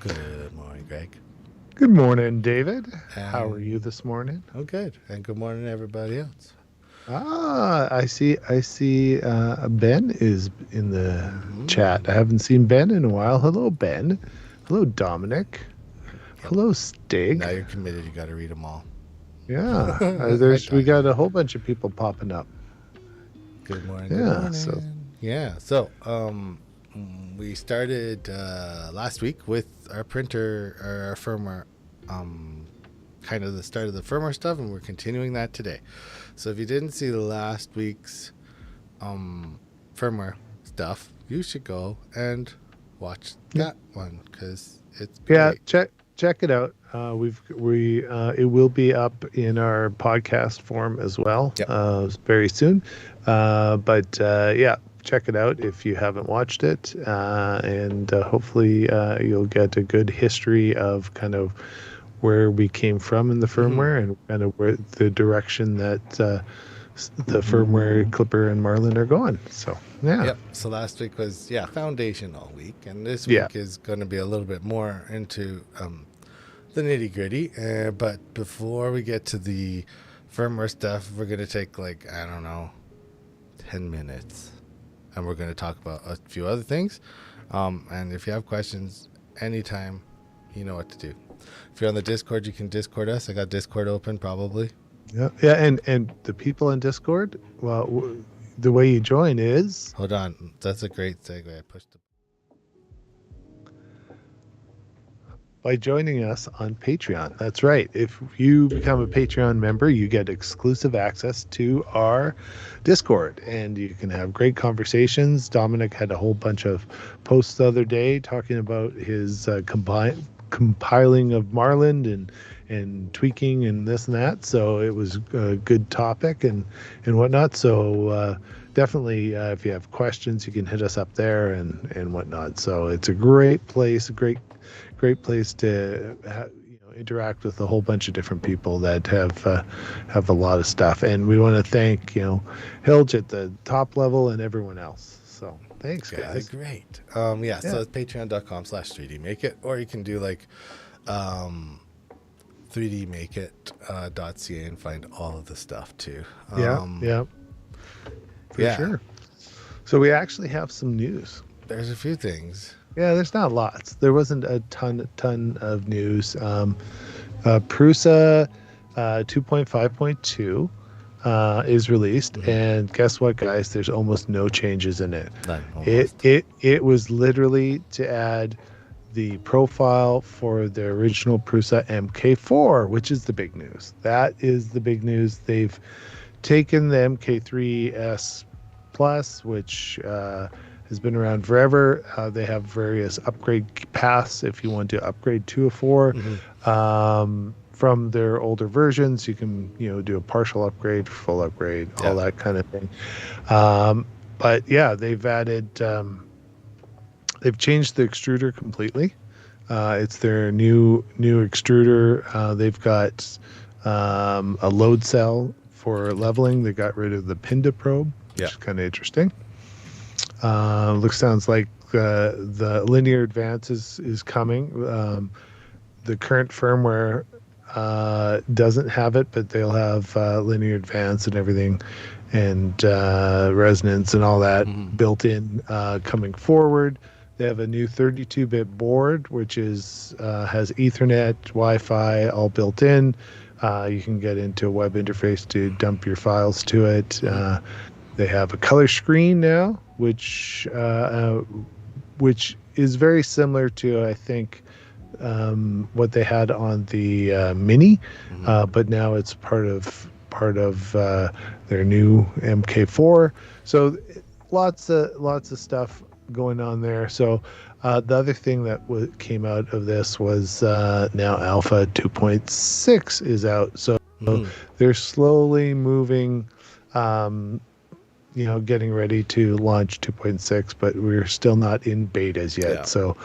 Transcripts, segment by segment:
Good morning, Greg. Good morning, David. How are you And this morning? I'm good. And good morning, everybody else. I see. Ben is in the chat. I Mm-hmm. haven't seen Ben in a while. Hello, Ben. Hello, Dominic. Yep. Hello, Now Stig. you're committed. You got to read them all. Yeah, Hi, there's we Tanya. got a whole bunch of people popping up. Good morning. Good Yeah, so morning. Yeah. We started last week with our printer, or our firmware, um, kind of the start of the firmware stuff, and we're continuing that today. So if you didn't see the last week's firmware stuff, you should go and watch yeah, that one because it's yeah. great. Check it out. It will be up in our podcast form as well Yep. very soon. But yeah, check it out if you haven't watched it, and hopefully you'll get a good history of kind of where we came from in the Mm-hmm. firmware and kind of where the direction that the firmware Clipper and Marlin are going. So yeah, Yep. So last week was foundation all week, and this yeah. week is going to be a little bit more into the nitty gritty. But before we get to the firmware stuff, we're going to take like I don't know, 10 minutes, and we're going to talk about a few other things. And if you have questions, anytime, you know what to do. If you're on the Discord, you can Discord us. I got Discord open, probably. Yeah, and the people in Discord, well, the way you join is Hold on, that's a great segue. I pushed the. by joining us on Patreon. That's right. If you become a Patreon member, you get exclusive access to our Discord, and you can have great conversations. Dominic had a whole bunch of posts the other day talking about his compiling of Marlin and tweaking and this and that. So it was a good topic and whatnot. So definitely, if you have questions, you can hit us up there and whatnot. So it's a great place, a great place to interact with a whole bunch of different people that have a lot of stuff. And we want to thank Hilge at the top level and everyone else. So thanks, Guys are guys. great. Yeah, So it's patreon.com/3D make it, or you can do like 3dmakeit.ca and find all of the stuff too. yeah, for Yeah, sure. So we actually have some news. there's a few things. Yeah, there's not lots. There wasn't a ton of news. Prusa 2.5.2 is released, and guess what, guys? There's almost no changes in it. None, It almost. it it was literally to add the profile for the original Prusa MK4, which is the big news. That is the big news. They've taken the MK3S Plus, which has been around forever. They have various upgrade paths if you want to upgrade to a 4. From their older versions, you can do a partial upgrade, full upgrade, all Yeah. that kind of thing. But yeah, they've changed the extruder completely. It's their new extruder. They've got a load cell for leveling. They got rid of the Pinda probe, which Yeah. is kind of interesting. Sounds like the linear advance is coming. The current firmware doesn't have it, but they'll have linear advance and everything, and resonance and all that built in coming forward. They have a new 32-bit board, which has Ethernet, Wi-Fi, all built in. You can get into a web interface to dump your files to it. They have a color screen now, which is very similar to, I think, what they had on the Mini, but now it's part of their new MK4. So lots of stuff going on there. So the other thing that came out of this was now Alpha 2.6 is out. So they're slowly moving. Getting ready to launch 2.6, but we're still not in betas yet. Yeah. So,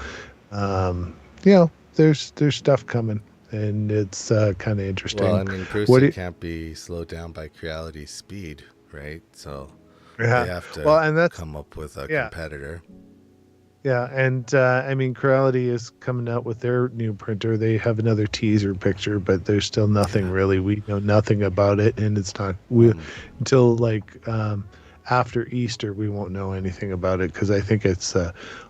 there's stuff coming, and it's kind of interesting. Well, I mean, Prusa can't be slowed down by Creality's speed, right? So they have to and that's come up with a yeah. competitor. Yeah, and I mean, Creality is coming out with their new printer. They have another teaser picture, but there's still nothing Yeah. really. We know nothing about it, and it's not Um, until like after Easter we won't know anything about it because I think it's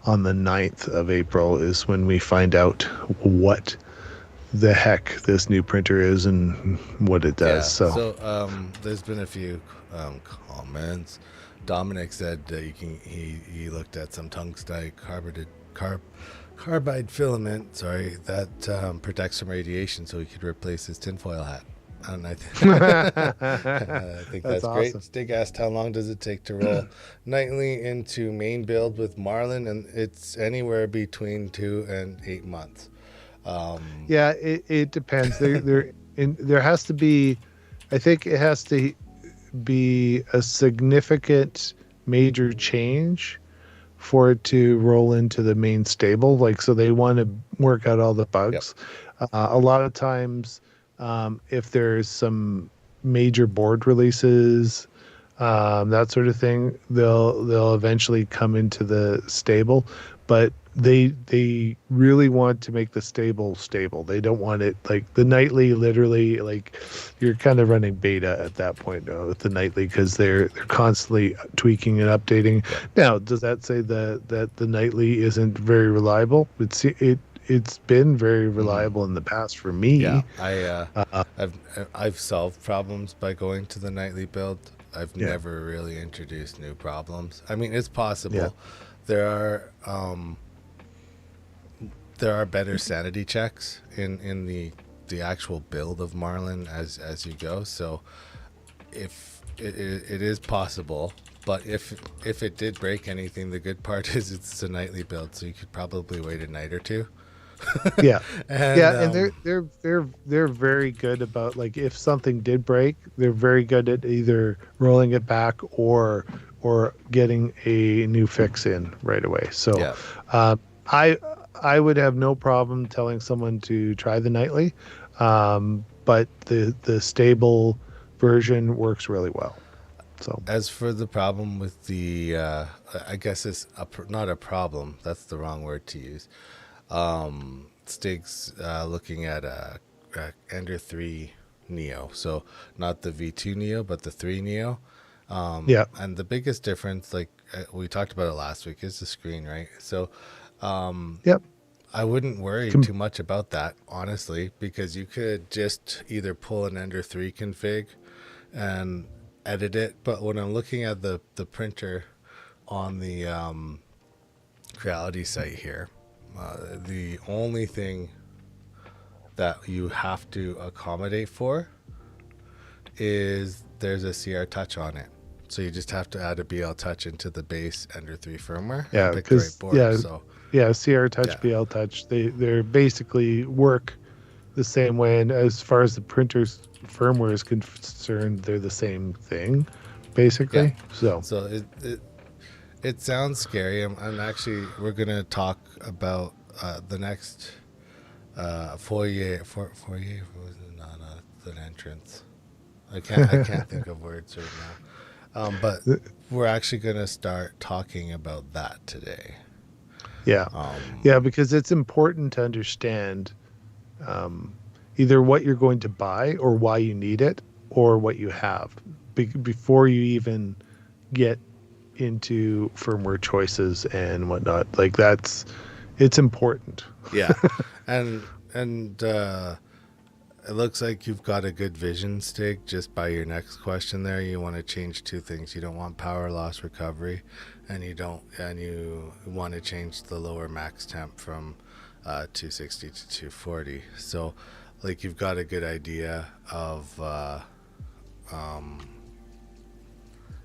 on the 9th of April is when we find out what the heck this new printer is and what it does. yeah. So So there's been a few comments. Dominic said that he looked at some tungsten carbide filament. Sorry, that protects from radiation, so he could replace his tinfoil hat. And I think that's that's great. awesome. Stig asked, how long does it take to roll nightly into main build with Marlin? And it's anywhere between 2 and 8 months. Um, Yeah, it depends. There has to be, I think it has to be a significant major change for it to roll into the main stable. Like, so they want to work out all the yep. bugs. A lot of times, if there's some major board releases, that sort of thing, they'll eventually come into the stable, but they really want to make the stable. They don't want it like the nightly. Literally, like you're kind of running beta at that point with the nightly because they're constantly tweaking and updating. Yep. Now, does that say that the nightly isn't very reliable? It's been very Mm-hmm. reliable in the past for Yeah, me. Uh, I've solved problems by going to the nightly build. I've yeah, never really introduced new problems. I mean, it's yeah, possible. There are there are better sanity checks in the actual build of Marlin as you go. So if it is possible, but if it did break anything, the good part is it's a nightly build, so you could probably wait a night or two. yeah. And Yeah, and they're very good about like if something did break, they're very good at either rolling it back or getting a new fix in right away. So yeah. uh, I I would have no problem telling someone to try the nightly, but the stable version works really well. So As for the problem with the, I guess it's not a problem. That's the wrong word to use. Stig's looking at a Ender 3 Neo. So not the V2 Neo, but the 3 Neo. yeah, And the biggest difference, like we talked about it last week, is the screen, right? So yep, I wouldn't worry com- too much about that, honestly, because you could just either pull an Ender 3 config and edit it. But when I'm looking at the printer on the Creality site here, the only thing that you have to accommodate for is there's a CR Touch on it. So you just have to add a BL Touch into the base Ender 3 firmware and yeah, pick the right because board. So yeah, CR Touch, yeah, BL Touch, they're basically work the same way. And as far as the printer's firmware is concerned, they're the same thing, yeah. basically. So So it sounds scary. I'm actually we're gonna talk about the next foyer was not an entrance. I can't think of words right now. But we're actually gonna start talking about that today. yeah, yeah, Um, because it's important to understand um, either what you're going to buy or why you need it or what you have before you even get into firmware choices and whatnot. Like it's important. yeah, and it looks like you've got a good vision, Stig. Just by your next question, there, you want to change two things. You don't want power loss recovery, and you want to change the lower max temp from 260 to 240. So, like, you've got a good idea of um,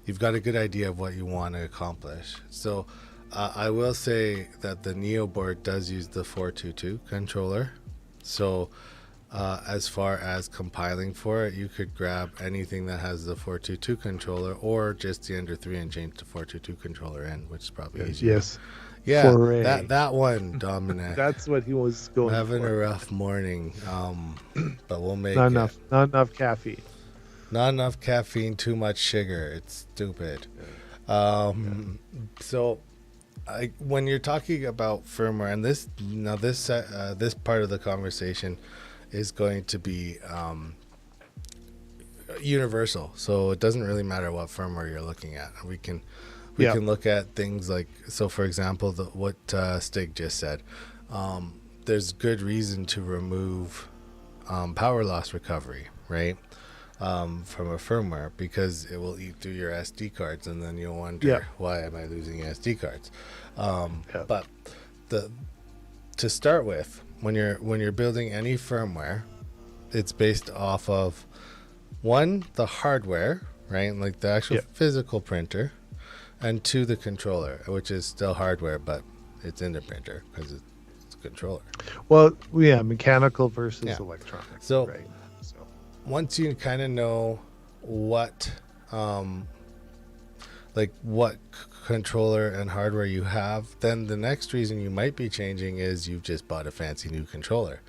you've got a good idea of what you want to accomplish. So, I will say that the Neo board does use the 422 controller. So, as far as compiling for it, you could grab anything that has the 422 controller or just the Ender 3 and change the 422 controller in, which is probably easier. Yes, Yeah, foray. that one, Dominic. That's what he was I'm going having a for. rough morning, but we'll Not make it. enough, not enough caffeine. Not enough caffeine, too much sugar. It's stupid. Yeah. Yeah. Um, so when you're talking about firmware, and this part of the conversation is going to be universal, so it doesn't really matter what firmware you're looking at. We Yeah. can look at things like, so for example, what Stig just said. There's good reason to remove power loss recovery, right? From a firmware, because it will eat through your SD cards, and then you'll wonder, Yeah. why am I losing SD cards? Yeah. But to start with, when you're building any firmware, it's based off of, one, the hardware, right, like the actual physical printer, and two, the controller, which is still hardware, but it's in the printer because it's a controller. Well, yeah, mechanical versus Yeah. electronic. So right. So once you kind of know what what controller and hardware you have, then the next reason you might be changing is you've just bought a fancy new controller,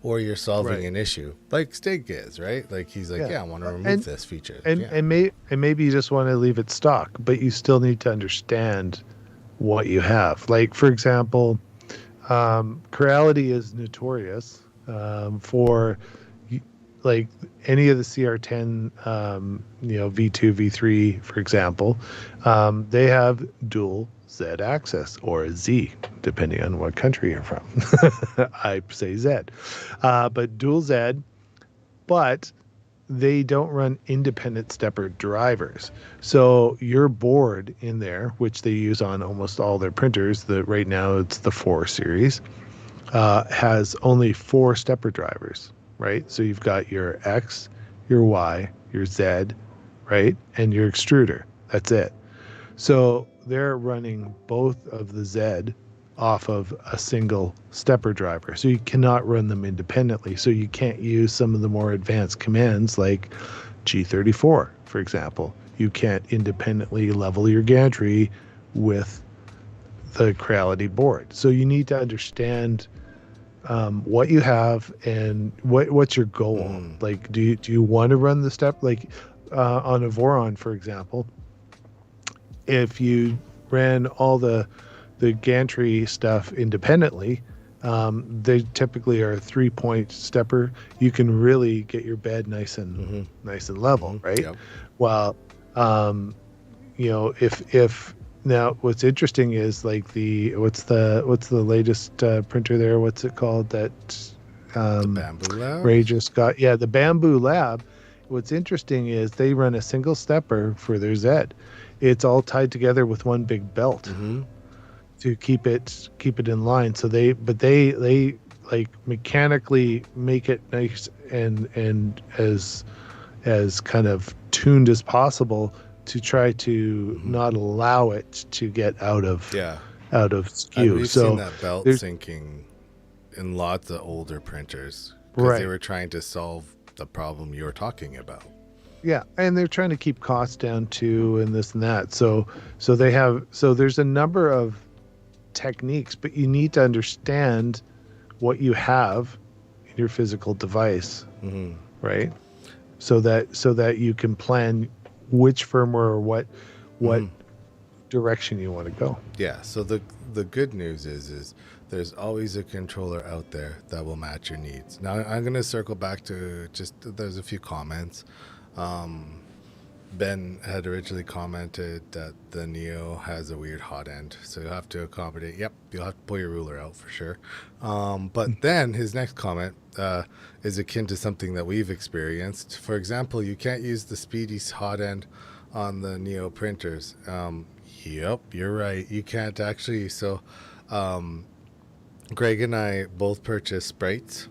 or you're solving an issue, like Stig is, right? Like he's like, I want to remove this feature, and maybe you just want to leave it stock, but you still need to understand what you have. Like, for example, Creality is notorious for like any of the CR10, V2, V3, for example, they have dual Z access, or Z, depending on what country you're from. I say Z, but dual Z, but they don't run independent stepper drivers. So your board in there, which they use on almost all their printers, right now it's the 4 series, has only 4 stepper drivers, right? So you've got your X, your Y, your Z, right? And your extruder. That's it. So they're running both of the Z off of a single stepper driver. So you cannot run them independently. So you can't use some of the more advanced commands like G34, for example. You can't independently level your gantry with the Creality board. So you need to understand what you have and what's your goal. Like, do you want to run the step, like on a Voron, for example? If you ran all the gantry stuff independently, they typically are a 3-point stepper. You can really get your bed nice and level, right? Yep. Well, if now what's interesting is like what's the latest printer there? What's it called? That The Bamboo Lab? Ray just got. Yeah, the Bamboo Lab. What's interesting is they run a single stepper for their Z. It's all tied together with one big belt to keep it in line. So they like mechanically make it nice and as kind of tuned as possible to try to not allow it to get out of skew. And we've seen that belt sinking in lots of older printers because they were trying to solve the problem you're talking about. Yeah, and they're trying to keep costs down too, and this and that. So there's a number of techniques, but you need to understand what you have in your physical device, right? So that you can plan which firmware or what direction you want to go. Yeah. So the good news is there's always a controller out there that will match your needs. Now I'm going to circle back to there's a few comments. Ben had originally commented that the Neo has a weird hot end, so you'll have to accommodate. Yep, you'll have to pull your ruler out for sure. But then his next comment is akin to something that we've experienced. For example, you can't use the Speedy hot end on the Neo printers. Yep, you're right. You can't actually. So Greg and I both purchased Sprites,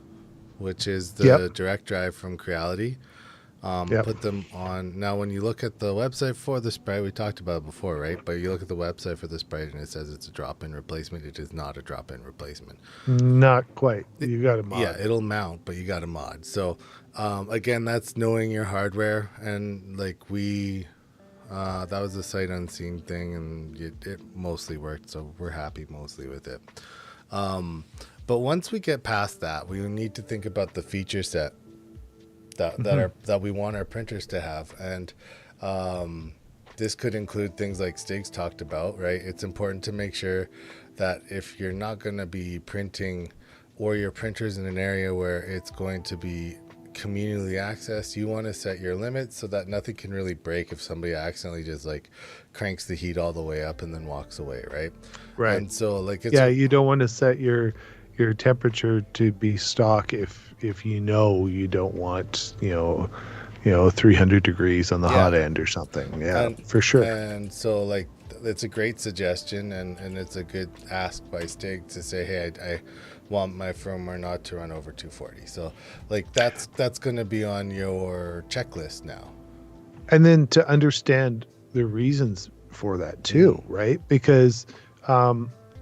which is the direct drive from Creality. Put them on. Now, when you look at the website for the Sprite, we talked about it before, right? But you look at the website for the Sprite and it says it's a drop-in replacement. It is not a drop-in replacement. Not quite. You got to mod. Yeah, it'll mount, but you got to mod. So, again, that's knowing your hardware. And like that was a sight unseen thing, and it mostly worked. So we're happy mostly with it. But once we get past that, we need to think about the feature set that we want our printers to have. And this could include things like Stig's talked about, right? It's important to make sure that if you're not going to be printing, or your printer's in an area where it's going to be communally accessed, you want to set your limits so that nothing can really break if somebody accidentally just like cranks the heat all the way up and then walks away, right? Right. And so like it's Yeah, you don't want to set your temperature to be stock if you know you don't want 300 degrees on the hot end or something. Yeah, and for sure. and so like it's a great suggestion, and it's a good ask by Stig to say, hey, I want my firmware not to run over 240. So like that's going to be on your checklist now. And then to understand the reasons for that too, right? Because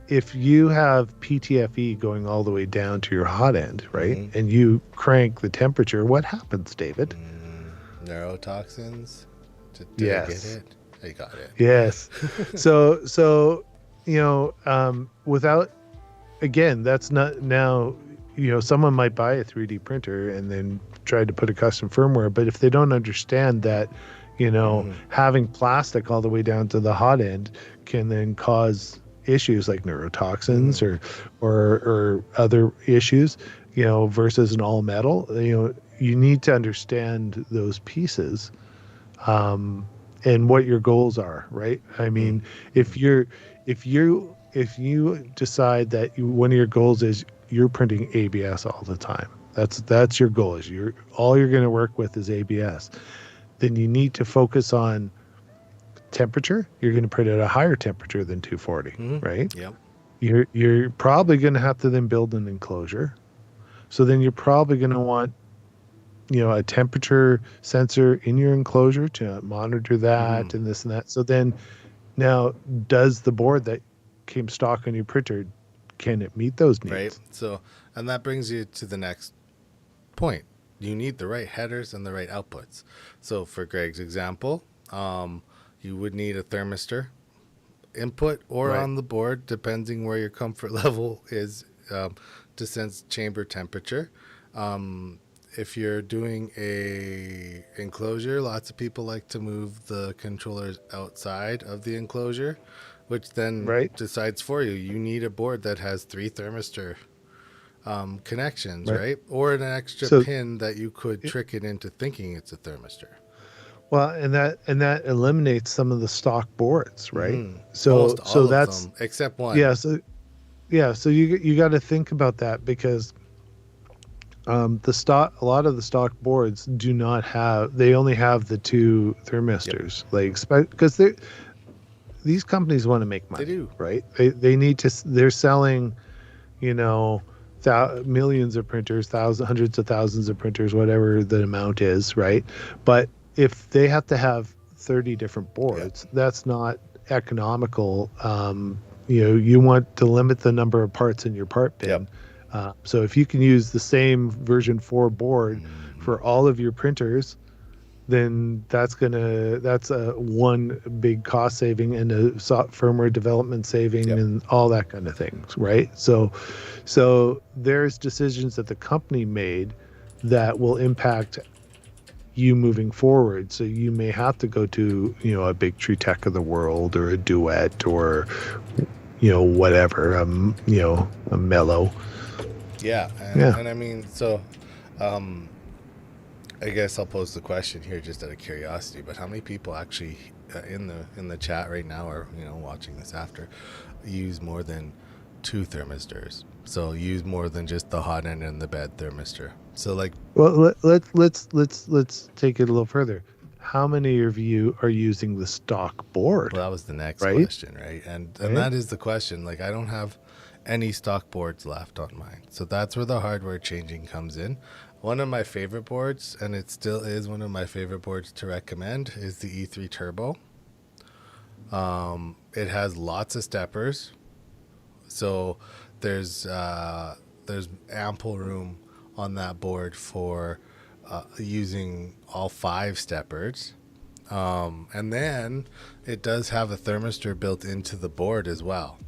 if you have PTFE going all the way down to your hot end, right, and you crank the temperature, what happens, David? Neurotoxins. Did I get it? I got it. Yes. So without, again, that's not now. Someone might buy a 3D printer and then try to put a custom firmware, but if they don't understand that, having plastic all the way down to the hot end can then cause issues like neurotoxins or other issues, versus an all metal, you need to understand those pieces, and what your goals are, right? I mean, if you decide that one of your goals is you're printing ABS all the time, that's your goal, is all you're going to work with is ABS, then you need to focus on temperature. You're going to print at a higher temperature than 240, right? Yep. You're probably going to have to then build an enclosure. So then you're probably going to want a temperature sensor in your enclosure to monitor that and this and that. So then now, does the board that came stock on your printer, can it meet those needs? Right. So, and that brings you to the next point. You need the right headers and the right outputs. So for Greg's example, you would need a thermistor input or on the board, depending where your comfort level is, to sense chamber temperature. If you're doing a enclosure, lots of people like to move the controllers outside of the enclosure, which then decides for you. You need a board that has 3 thermistor connections, right? Or an extra pin that you could trick it into thinking it's a thermistor. Well, and that eliminates some of the stock boards, right? So almost all that's of them, except one. Yeah, so you got to think about that, because a lot of the stock boards do not have, they only have the 2 thermistors. Because these companies want to make money. They do, right? They need to. They're selling, millions of printers, hundreds of thousands of printers, whatever the amount is, right? But if they have to have 30 different boards, that's not economical. You want to limit the number of parts in your part bin. So if you can use the same version 4 board for all of your printers, then that's a one big cost saving and a firmware development saving and all that kind of things, right? So there's decisions that the company made that will impact you moving forward. So you may have to go to a big Tree Tech of the world, or a Duet, or whatever, a Mellow. And I mean, so I guess I'll pose the question here just out of curiosity, but how many people actually in the chat right now, or watching this after, use more than 2 thermistors? So use more than just the hot end and the bed thermistor. So well, let's take it a little further. How many of you are using the stock board? Well, that was the next question, right? And that is the question. Like, I don't have any stock boards left on mine, so that's where the hardware changing comes in. One of my favorite boards, and it still is one of my favorite boards to recommend, is the E3 Turbo. It has lots of steppers, so there's ample room on that board for using all 5 steppers. And then it does have a thermistor built into the board as well.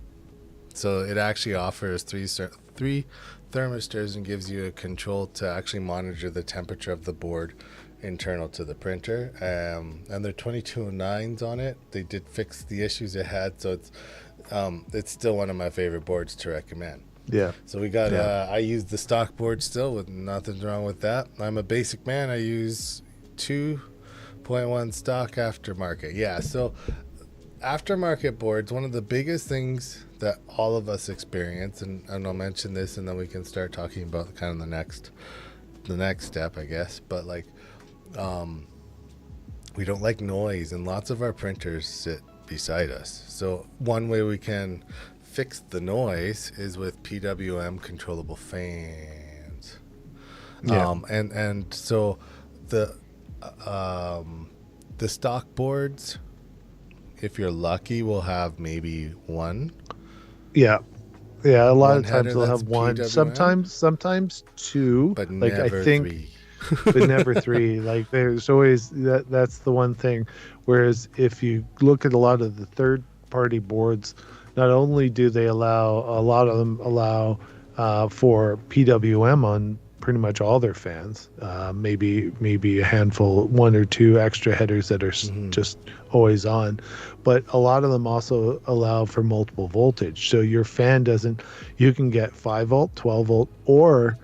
So it actually offers 3 thermistors and gives you a control to actually monitor the temperature of the board internal to the printer. And they're 2209s on it. They did fix the issues it had, so it's still one of my favorite boards to recommend. Yeah. So we got, I use the stock board still, with nothing wrong with that. I'm a basic man. I use 2.1 stock aftermarket. Yeah, so aftermarket boards, one of the biggest things that all of us experience, and I'll mention this and then we can start talking about kind of the next step, I guess. But like, we don't like noise, and lots of our printers sit beside us. So one way we can fix the noise is with PWM controllable fans. Yeah. And so the stock boards, if you're lucky, will have maybe one. Yeah. Yeah, a lot One of times header they'll that's have one. PWM? Sometimes two. But Like never I think, three. but never three. Like there's always that's the one thing. Whereas if you look at a lot of the third party boards, not only do they allow, a lot of them allow for PWM on pretty much all their fans, maybe a handful, one or two extra headers that are just always on, but a lot of them also allow for multiple voltage. So your fan doesn't, you can get 5 volt, 12 volt, or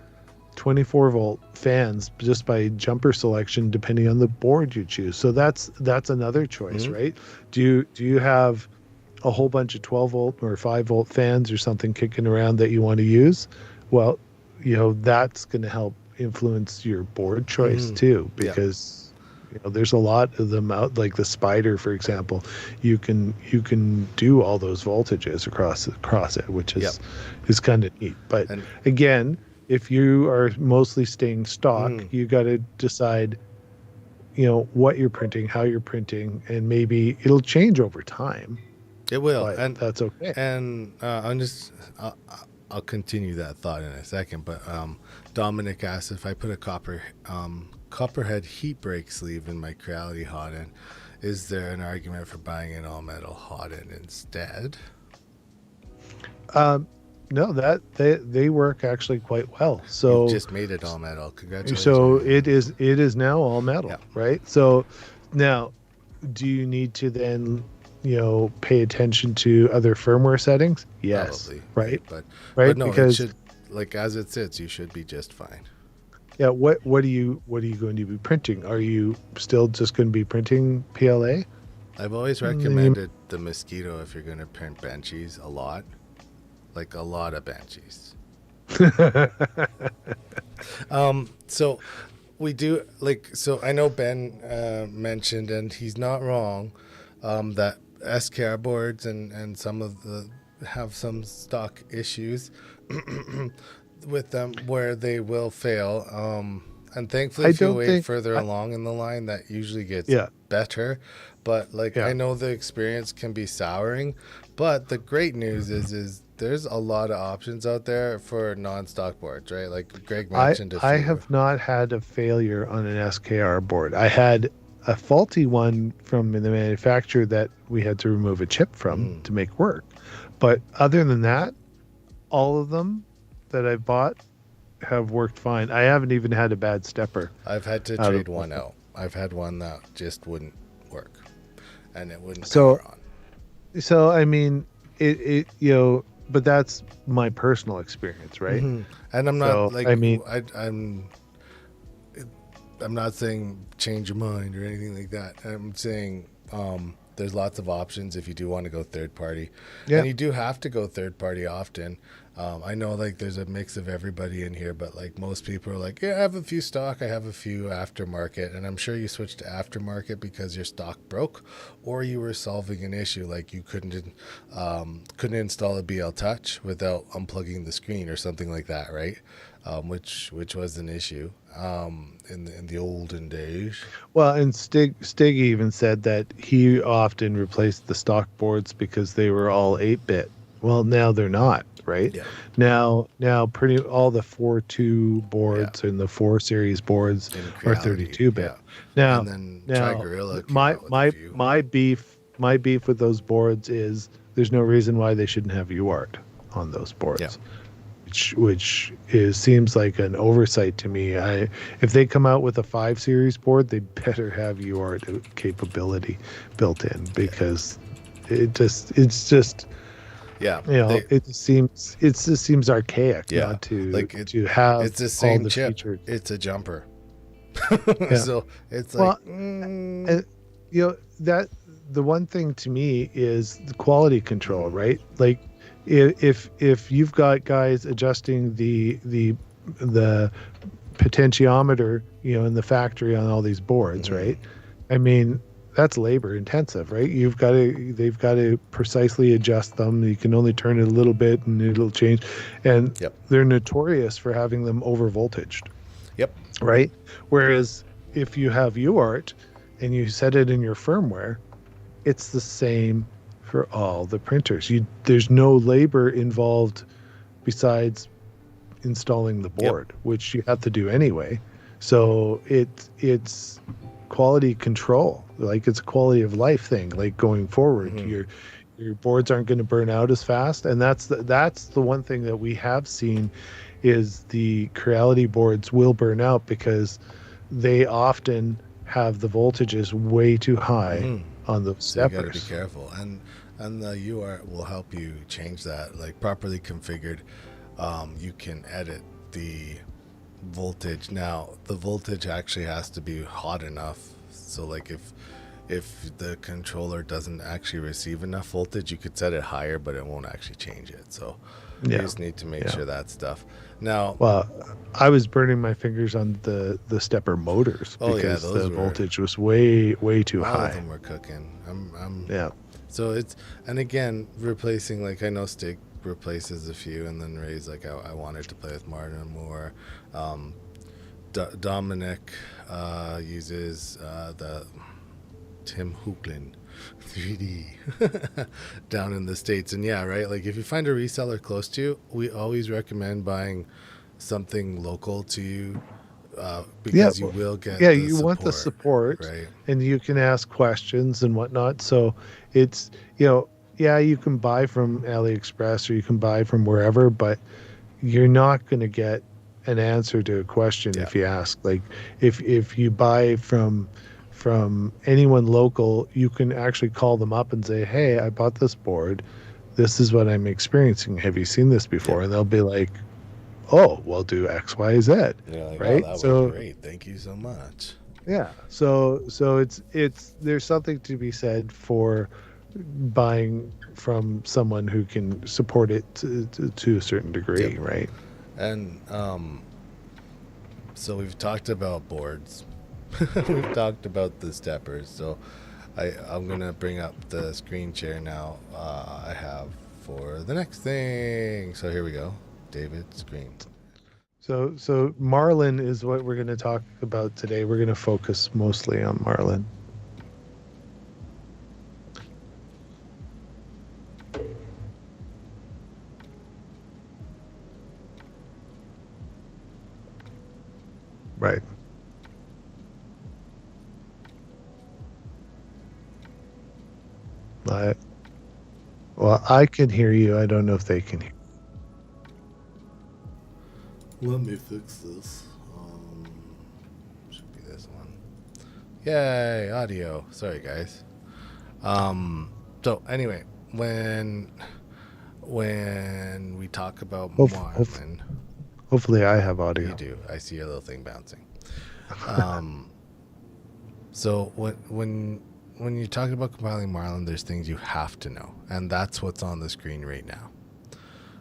24 volt fans just by jumper selection depending on the board you choose. So that's another choice, right? Do you have a whole bunch of 12 volt or 5 volt fans or something kicking around that you want to use? Well, that's going to help influence your board choice too, because there's a lot of them out, like the Spider, for example. You can do all those voltages across it, which is kind of neat. But again, if you are mostly staying stock, you got to decide, what you're printing, how you're printing, and maybe it'll change over time. It will, and that's okay. And I'll continue that thought in a second. But Dominic asked if I put a copperhead heat break sleeve in my Creality hot end, is there an argument for buying an all metal hot end instead? No, that they work actually quite well. So you just made it all metal. Congratulations. So it is now all metal, right? So now, do you need to then pay attention to other firmware settings? Yes. Probably, right? But no, because it should, like, as it sits, you should be just fine. Yeah. What are you going to be printing? Are you still just going to be printing PLA? I've always recommended the Mosquito if you're going to print Banshees a lot. Like a lot of Banshees. So we do, like, so I know Ben mentioned, and he's not wrong, that SKR boards and some of the have some stock issues with them where they will fail. And thankfully, if you wait further along in the line, that usually gets better. But I know the experience can be souring. But the great news is there's a lot of options out there for non-stock boards, right? Like Greg mentioned a few. I have not had a failure on an SKR board. I had a faulty one from the manufacturer that we had to remove a chip from to make work. But other than that, all of them that I bought have worked fine. I haven't even had a bad stepper. I've had to trade one out. I've had one that just wouldn't work, and it wouldn't power on. So I mean, it but that's my personal experience, right? And I'm not I'm not saying change your mind or anything like that. I'm saying there's lots of options if you do want to go third party. And you do have to go third party often. I know there's a mix of everybody in here, but most people are like, yeah, I have a few stock, I have a few aftermarket, and I'm sure you switched to aftermarket because your stock broke, or you were solving an issue like you couldn't install a BL Touch without unplugging the screen or something like that, right? Which was an issue in the olden days. Well, and Stig even said that he often replaced the stock boards because they were all 8-bit. Well, now they're not, right? Yeah. Now pretty all the 4.2 boards and the 4 series boards are 32-bit. Yeah. Now, and then Tri-Gorilla my beef with those boards is there's no reason why they shouldn't have UART on those boards. seems like an oversight to me. If they come out with a 5 series board, they better have UART capability built in, because it's just Yeah, it just seems archaic yeah, not to like have it's the all same the chip. features. It's a jumper. Yeah. So it's like, Well, and that the one thing to me is the quality control, right? Like if you've got guys adjusting the potentiometer, in the factory on all these boards, right? I mean, that's labor intensive, right? They've got to precisely adjust them. You can only turn it a little bit and it'll change. And yep, they're notorious for having them over voltaged, yep, right? Whereas if you have UART and you set it in your firmware, it's the same for all the printers. There's no labor involved besides installing the yep. board, which you have to do anyway. So it's quality control, like it's a quality of life thing. Like going forward, your boards aren't going to burn out as fast, and that's the one thing that we have seen is the Creality boards will burn out because they often have the voltages way too high on those So you got to steppers. be careful, and the UART will help you change that. Like properly configured, you can edit the voltage. Now the voltage actually has to be hot enough. So like if the controller doesn't actually receive enough voltage, you could set it higher, but it won't actually change it. So you just need to make sure that stuff. Now, well, I was burning my fingers on the stepper motors because the voltage was way too high. All of them were cooking. Yeah. So it's, and again, replacing, like I know Stig replaces a few, and then Ray's like, I wanted to play with Martin more. Dominic uses the Tim Hooklin 3D down in the States. And yeah, right, like if you find a reseller close to you, we always recommend buying something local to you, because you will get you want the support, right? And you can ask questions and whatnot. So it's you can buy from AliExpress or you can buy from wherever, but you're not going to get an answer to a question if you ask. Like if you buy from anyone local, you can actually call them up and say, hey, I bought this board, this is what I'm experiencing, have you seen this before? And they'll be like, oh, well, do X, Y, Z. Like, right? Wow, that was great, thank you so much. Yeah, so it's there's something to be said for buying from someone who can support it to a certain degree, right? And so we've talked about boards. We've talked about the steppers. So I'm going to bring up the screen share now I have for the next thing. So here we go. David's screen. So Marlin is what we're going to talk about today. We're going to focus mostly on Marlin. Right. Well, I can hear you. I don't know if they can hear. Let me fix this. Should be this one. Yay, audio. Sorry, guys. So anyway, when we talk about Marlin, hopefully I have audio. You do. I see your little thing bouncing. So when you're talking about compiling Marlin, there's things you have to know, and that's what's on the screen right now.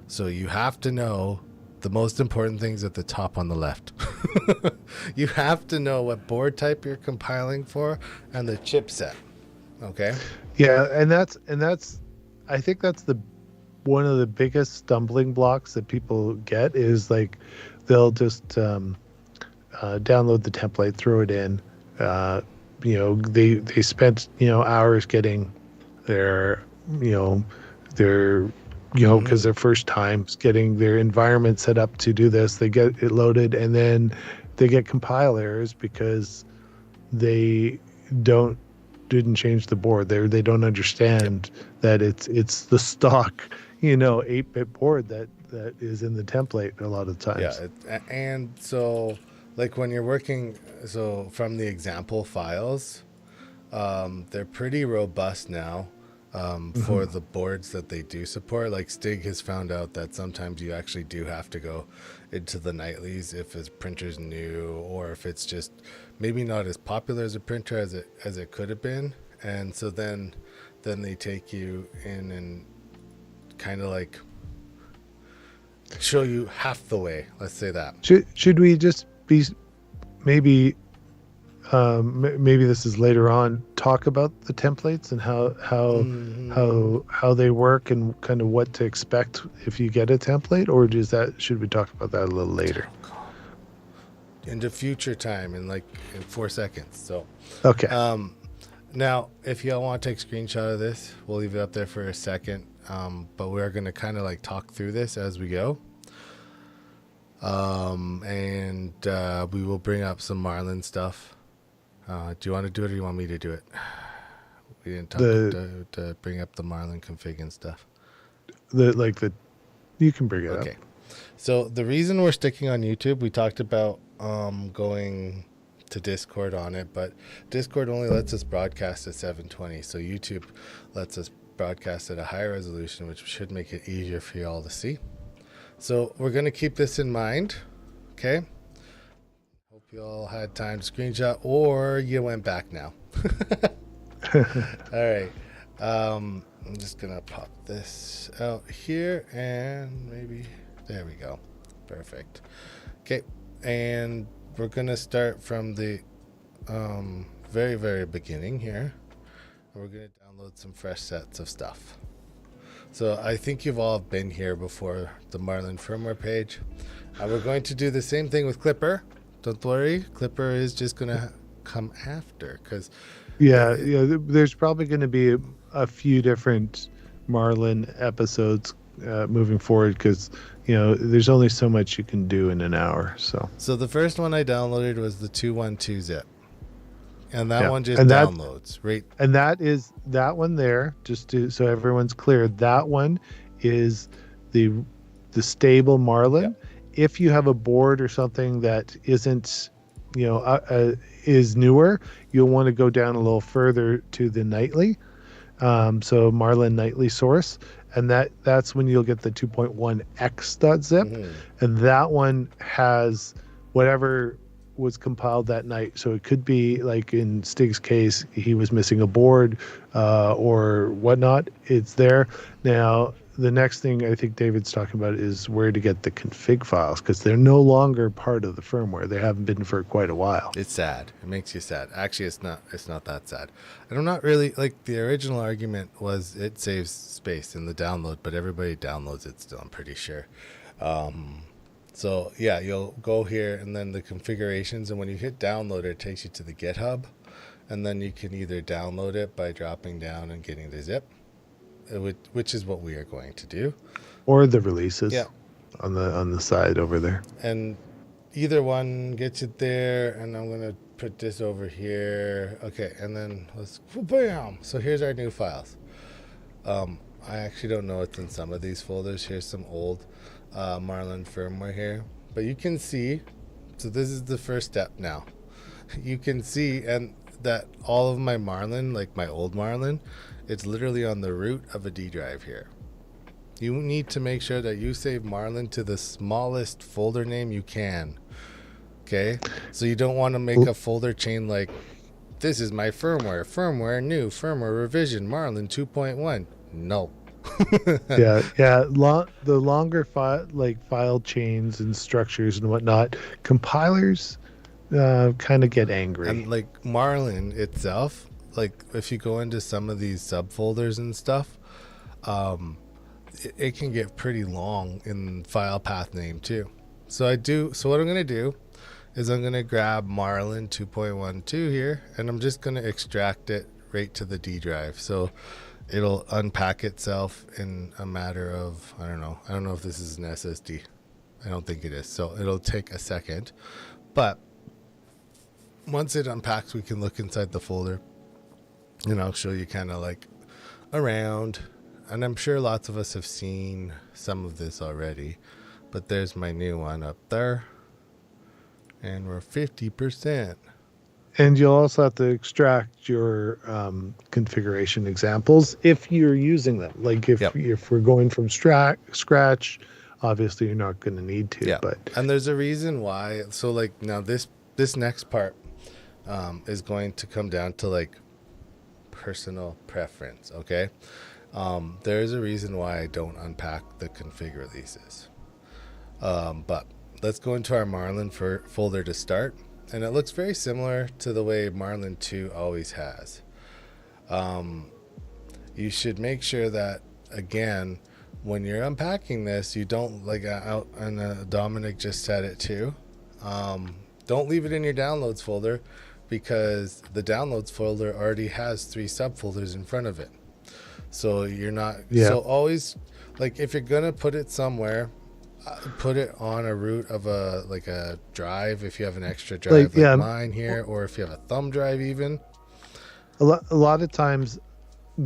So you have to know the most important things at the top on the left. You have to know what board type you're compiling for and the chipset. Okay? Yeah, and that's I think that's one of the biggest stumbling blocks that people get is like they'll just download the template, throw it in. They spent hours getting their because their first times getting their environment set up to do this, they get it loaded and then they get compile errors because they didn't change the board. They don't understand that it's the stock 8-bit board that is in the template a lot of times. And so like when you're working, so from the example files, they're pretty robust now for the boards that they do support. Like Stig has found out that sometimes you actually do have to go into the nightlies if his printer's new, or if it's just maybe not as popular as a printer as it could have been. And so then they take you in and kind of like show you half the way. Let's say that. Should we just be maybe maybe this is later on, talk about the templates and how they work and kind of what to expect if you get a template, or should we talk about that a little later? Into future time in 4 seconds. So okay. Now if y'all want to take a screenshot of this, we'll leave it up there for a second. But we're going to kind of talk through this as we go. And we will bring up some Marlin stuff. Do you want to do it or do you want me to do it? We didn't talk to bring up the Marlin config and stuff. You can bring it up. Okay. So the reason we're sticking on YouTube, we talked about going to Discord on it, but Discord only lets us broadcast at 720. So YouTube lets us broadcast at a higher resolution, which should make it easier for y'all to see. So we're going to keep this in mind. Okay. Hope you all had time to screenshot, or you went back now. All right. I'm just going to pop this out here and maybe there we go. Perfect. Okay. And we're going to start from the very, very beginning here. We're going to download some fresh sets of stuff. So I think you've all been here before, the Marlin firmware page. We're going to do the same thing with Klipper. Don't worry, Klipper is just going to come after, because there's probably going to be a few different Marlin episodes moving forward, because there's only so much you can do in an hour. So the first one I downloaded was the 212 zip. And that one just downloads, right? And that one there, so everyone's clear, that one is the stable Marlin. Yep. If you have a board or something that isn't, is newer, you'll want to go down a little further to the nightly. So Marlin nightly source, and that's when you'll get the 2.1x.zip, and that one has whatever was compiled that night. So it could be like in Stig's case, he was missing a board or whatnot. It's there. Now, the next thing I think David's talking about is where to get the config files, because they're no longer part of the firmware. They haven't been for quite a while. It's sad. It makes you sad. Actually, it's not that sad. And I'm not really, the original argument was it saves space in the download, but everybody downloads it still, I'm pretty sure. So yeah, you'll go here and then the configurations, and when you hit download, it takes you to the GitHub, and then you can either download it by dropping down and getting the zip, which is what we are going to do, or the releases on the side over there. And either one gets it there, and I'm going to put this over here. Okay, and then let's bam. So here's our new files. I actually don't know what's in some of these folders. Here's some old Marlin firmware here, but you can see, so this is the first step. Now you can see and that all of my Marlin, like my old Marlin, it's literally on the root of a D drive here. You need to make sure that you save Marlin to the smallest folder name you can. Okay, so you don't want to make a folder chain like this is my firmware new, firmware revision, Marlin 2.1. No. The longer file chains and structures and whatnot, compilers kind of get angry. And Marlin itself, if you go into some of these subfolders and stuff, it can get pretty long in file path name too. So what I'm going to do is I'm going to grab Marlin 2.12 here, and I'm just going to extract it right to the D drive. So it'll unpack itself in a matter of, I don't know if this is an SSD. I don't think it is. So it'll take a second. But once it unpacks, we can look inside the folder, and I'll show you kind of around and I'm sure lots of us have seen some of this already, but there's my new one up there, and we're 50%. And you'll also have to extract your configuration examples if you're using them. Like Yep. if we're going from scratch, obviously you're not going to need to. Yeah, But and there's a reason why. So like now this next part is going to come down to like personal preference. Okay, there is a reason why I don't unpack the config releases. But let's go into our Marlin folder to start. And it looks very similar to the way Marlin 2 always has. You should make sure that, again, when you're unpacking this, you don't, like out, and Dominic just said it too, don't leave it in your downloads folder, because the downloads folder already has 3 subfolders in front of it. So you're not, so always, like if you're going to put it somewhere, put it on a root of a drive, if you have an extra drive like mine here, or if you have a thumb drive even. A lot of times,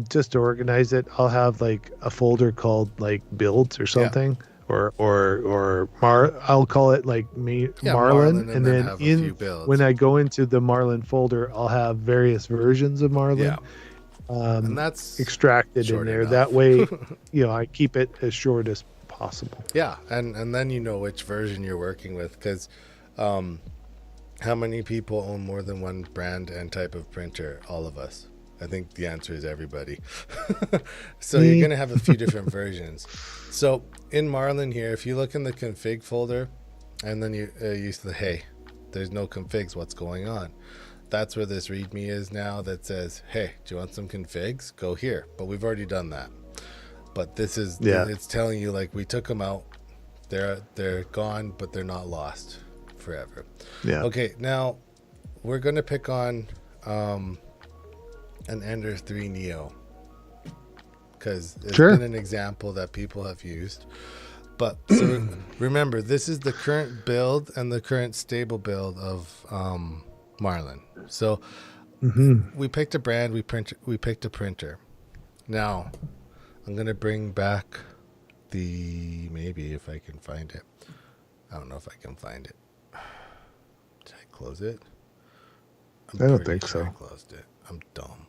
just to organize it, I'll have like a folder called like builds or something, or I'll call it like Marlin, and then when I go into the Marlin folder, I'll have various versions of Marlin. And that's extracted in there. Enough. That way, I keep it as short as possible. Yeah, and then you know which version you're working with, because how many people own more than one brand and type of printer? All of us. I think the answer is everybody. So you're going to have a few different versions. So in Marlin here, if you look in the config folder, and then you say, hey, there's no configs, what's going on? That's where this readme is now that says, hey, do you want some configs? Go here. But we've already done that. But this is, it's telling you, like, we took them out. They're gone, but they're not lost forever. Yeah. Okay, now we're going to pick on an Ender 3 Neo, because it's been an example that people have used. But so remember, this is the current build and the current stable build of Marlin. So we picked a brand, we picked a printer. Now I'm going to bring back maybe if I can find it. I don't know if I can find it. Did I close it? I don't think so. I closed it. I'm dumb.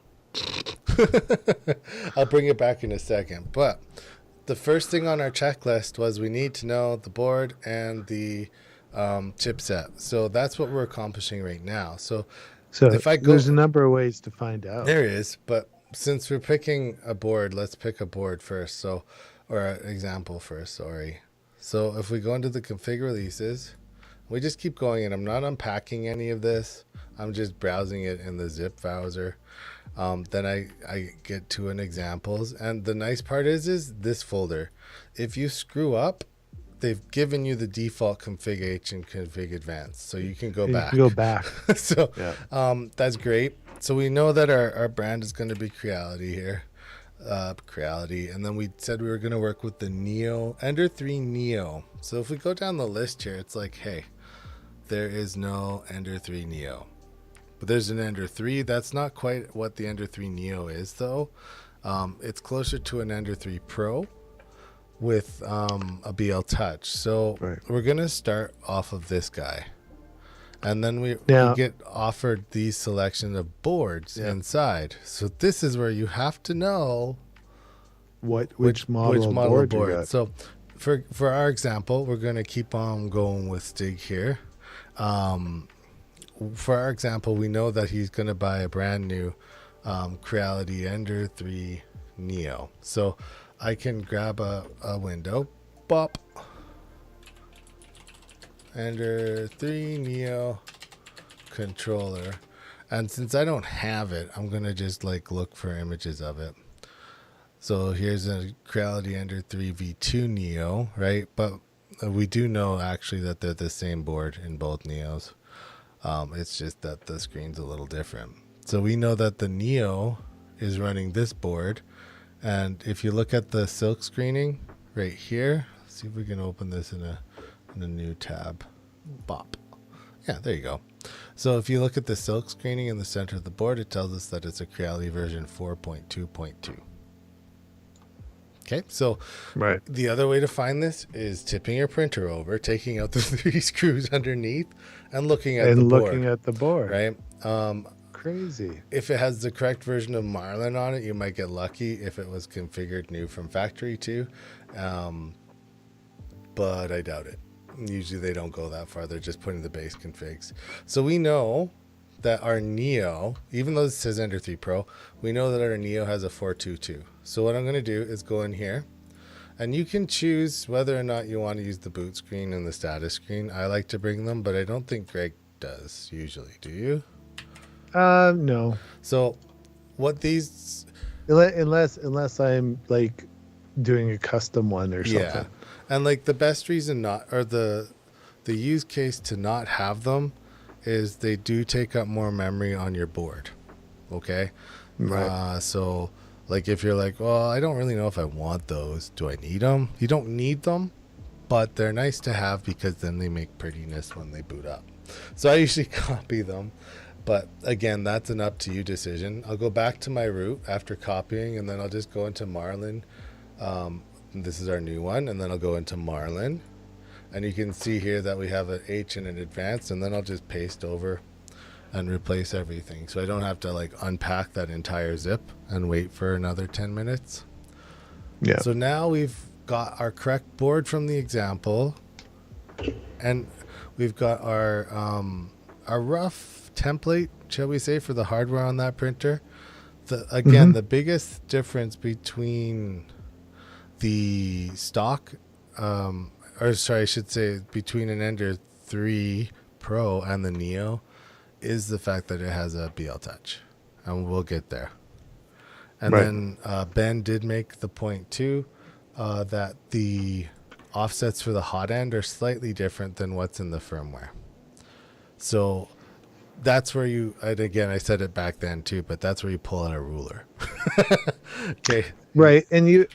I'll bring it back in a second. But the first thing on our checklist was we need to know the board and the chipset. So that's what we're accomplishing right now. So if I go, there's a number of ways to find out. There is, but since we're picking a board, let's pick a board first. Or an example first, sorry. So if we go into the config releases, we just keep going, and I'm not unpacking any of this. I'm just browsing it in the zip browser. Then I get to an examples, and the nice part is this folder. If you screw up, they've given you the default config H and config advanced, so you can go back. You can go back. So that's great. So we know that our brand is going to be Creality here. Creality, and then we said we were going to work with the Neo, Ender 3 Neo. So if we go down the list here, it's like, hey, there is no Ender 3 Neo. But there's an Ender 3. That's not quite what the Ender 3 Neo is, though. It's closer to an Ender 3 Pro with a BL Touch. So we're going to start off of this guy. And then we get offered these selection of boards inside. So this is where you have to know which model of board you got. So for our example, we're going to keep on going with Stig here. For our example, we know that he's going to buy a brand new Creality Ender 3 Neo. So I can grab a window, bop, Ender 3 Neo controller, and since I don't have it, I'm gonna just like look for images of it. So here's a Creality Ender 3 V2 Neo, right? But we do know actually that they're the same board in both Neos. It's just that the screen's a little different. So we know that the Neo is running this board, and if you look at the silk screening right here, let's see if we can open this in a new tab. Bop. Yeah, there you go. So if you look at the silk screening in the center of the board, it tells us that it's a Creality version 4.2.2. Okay, so Right. the other way to find this is tipping your printer over, taking out the 3 screws underneath, and looking at the And board, looking at the board. right? Crazy. If it has the correct version of Marlin on it, you might get lucky if it was configured new from factory too. But I doubt it. Usually they don't go that far. They're just putting the base configs. So we know that our Neo, even though it says Ender 3 Pro, we know that our Neo has a 422. So what I'm going to do is go in here, and you can choose whether or not you want to use the boot screen and the status screen. I like to bring them, but I don't think Greg does usually. Do you? No. So what these... Unless I'm like doing a custom one or something. Yeah. And like the best reason not, or the use case to not have them is they do take up more memory on your board. Okay. Right. So like if you're like, well, I don't really know if I want those. Do I need them? You don't need them, but they're nice to have because then they make prettiness when they boot up. So I usually copy them. But again, that's an up to you decision. I'll go back to my root after copying, and then I'll just go into Marlin. This is our new one, and then I'll go into Marlin, and you can see here that we have an H and an advanced, and then I'll just paste over and replace everything, so I don't have to like unpack that entire zip and wait for another 10 minutes. Yeah. So now we've got our correct board from the example, and we've got our rough template, shall we say, for the hardware on that printer. The biggest difference between the stock, or sorry, I should say between an Ender 3 Pro and the Neo is the fact that it has a BL Touch, and we'll get there. And then Ben did make the point too that the offsets for the hot end are slightly different than what's in the firmware. So that's where you, and again, I said it back then too, but that's where you pull out a ruler. Okay. Right. And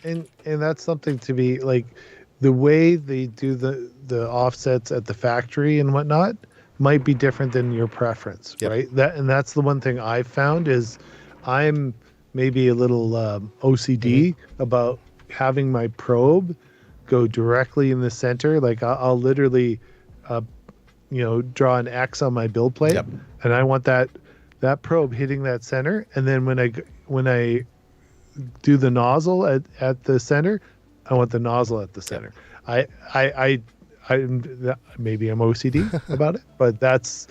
that's something to be like, the way they do the offsets at the factory and whatnot might be different than your preference. Yep. Right. That's the one thing I've found is I'm maybe a little OCD about having my probe go directly in the center. Like I'll literally, draw an X on my build plate, and I want that probe hitting that center. And then when I do the nozzle at the center, I want the nozzle at the center. I maybe I'm OCD about it, but that's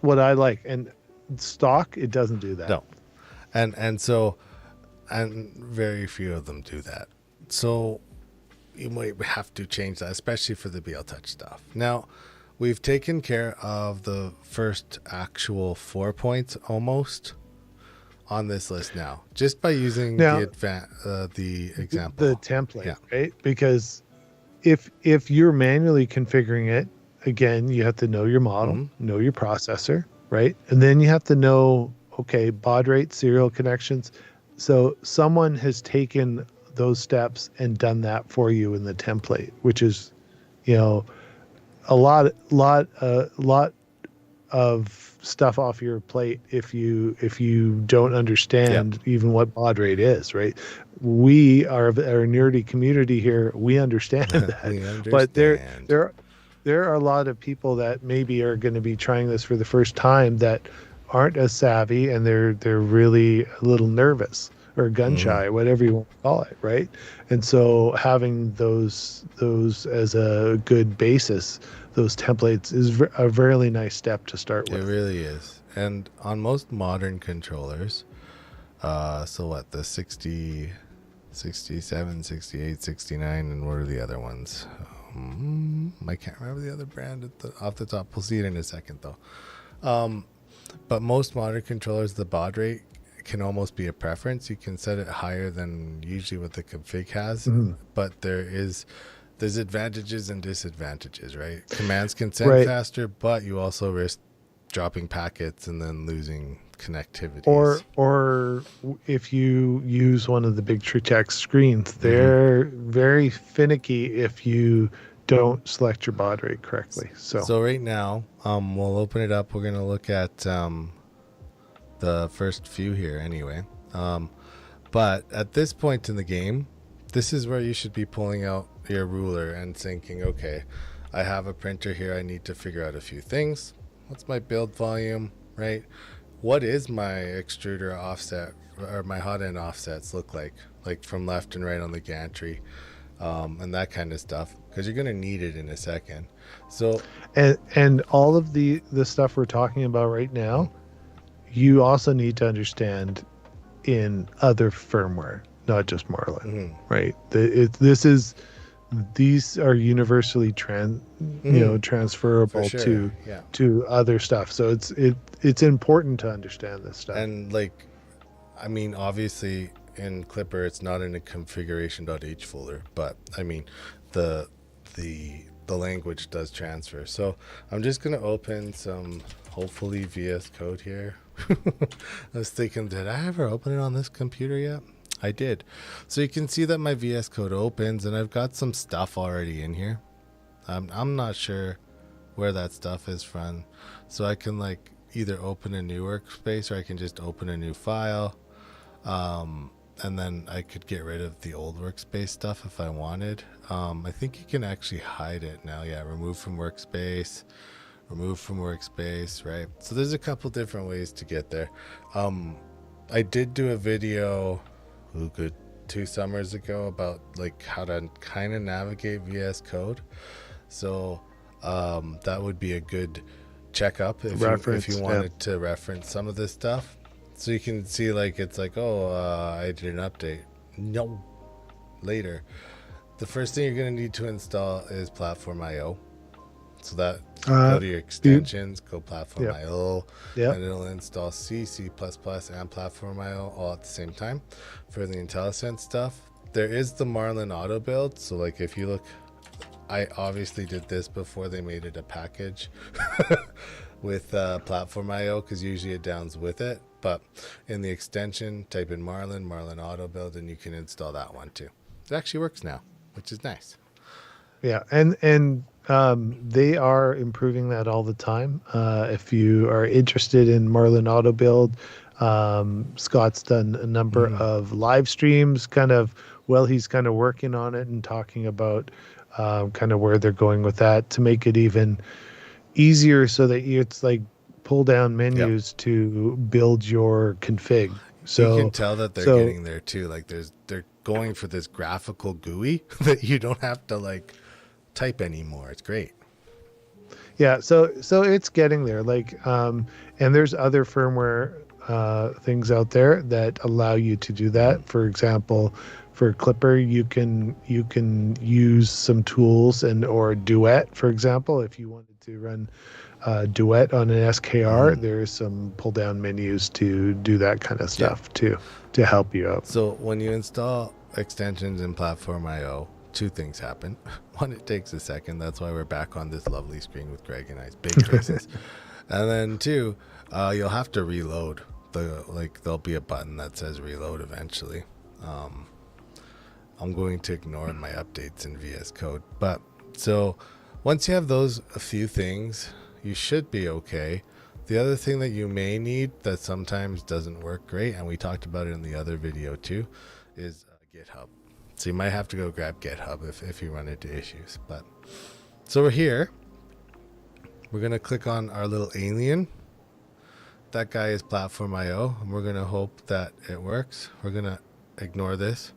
what I like. And stock, it doesn't do that. No. And very few of them do that. So you might have to change that, especially for the BL Touch stuff. Now, we've taken care of the first actual 4 points almost on this list now, just by using the example, the template, right? Because if you're manually configuring it, again, you have to know your model, know your processor, right? And then you have to know, okay, baud rate, serial connections. So someone has taken those steps and done that for you in the template, which is, a lot of stuff off your plate if you don't understand even what baud rate is, right? We are a nerdy community here. We understand that. We understand. But there are a lot of people that maybe are going to be trying this for the first time that aren't as savvy, and they're really a little nervous or gun shy, whatever you want to call it, right? And so having those as a good basis, those templates, is a really nice step to start with. It really is. And on most modern controllers, so what, the 60, 67, 68, 69, and what are the other ones? I can't remember the other brand off the top. We'll see it in a second though. But most modern controllers, the baud rate can almost be a preference. You can set it higher than usually what the config has, but there's advantages and disadvantages, right? Commands can send faster, but you also risk dropping packets and then losing connectivity. Or if you use one of the big Tritech screens, they're very finicky if you don't select your baud rate correctly. So right now, we'll open it up. We're going to look at the first few here anyway. But at this point in the game, This is where you should be pulling out your ruler and thinking, okay, I have a printer here. I need to figure out a few things. What's my build volume, right? What is my extruder offset or my hot end offsets look like from left and right on the gantry, and that kind of stuff, because you're going to need it in a second. So, And all of the stuff we're talking about right now, you also need to understand in other firmware, not just Marlin, right? These are universally transferable for sure, to other stuff. So it's important to understand this stuff. And like, I mean, obviously in Klipper it's not in a configuration.h folder, but I mean the language does transfer. So I'm just going to open some hopefully VS Code here. I was thinking, did I ever open it on this computer yet? I did. So you can see that my VS Code opens, and I've got some stuff already in here. I'm not sure where that stuff is from. So I can like either open a new workspace, or I can just open a new file. And then I could get rid of the old workspace stuff if I wanted. I think you can actually hide it now. Yeah, remove from workspace, right? So there's a couple different ways to get there. I did do a video, 2 summers ago, about like how to kind of navigate VS Code. So that would be a good checkup if you wanted to reference some of this stuff. So you can see, like, it's like, I did an update. No, later. The first thing you're going to need to install is Platform.io. So that, go to your extensions, go Platform.io, and it'll install C, C++, and Platform.io all at the same time for the IntelliSense stuff. There is the Marlin auto build. So, like, if you look, I obviously did this before they made it a package with Platform.io, because usually it downs with it. But in the extension, type in Marlin auto build, and you can install that one too. It actually works now, which is nice. Yeah, and they are improving that all the time. If you are interested in Marlin auto build, Scott's done a number of live streams he's kind of working on it and talking about kind of where they're going with that to make it even easier, so that it's like pull down menus to build your config. So you can tell that they're getting there too. Like they're going for this graphical GUI that you don't have to like type anymore. It's great. Yeah, so it's getting there. Like and there's other firmware things out there that allow you to do that. For example, for Klipper, you can use some tools or Duet, for example, if you wanted to run Duet on an SKR. There's some pull down menus to do that kind of stuff to help you out. So when you install extensions in Platform.io, 2 things happen. One, it takes a second. That's why we're back on this lovely screen with Greg and I's big faces. And then 2, you'll have to reload. There'll be a button that says reload eventually. I'm going to ignore my updates in VS Code. But so once you have a few things, you should be okay. The other thing that you may need that sometimes doesn't work great, and we talked about it in the other video too, is GitHub. So you might have to go grab GitHub if you run into issues. But so we're here. We're going to click on our little alien. That guy is Platform.io, and we're going to hope that it works. We're going to ignore this,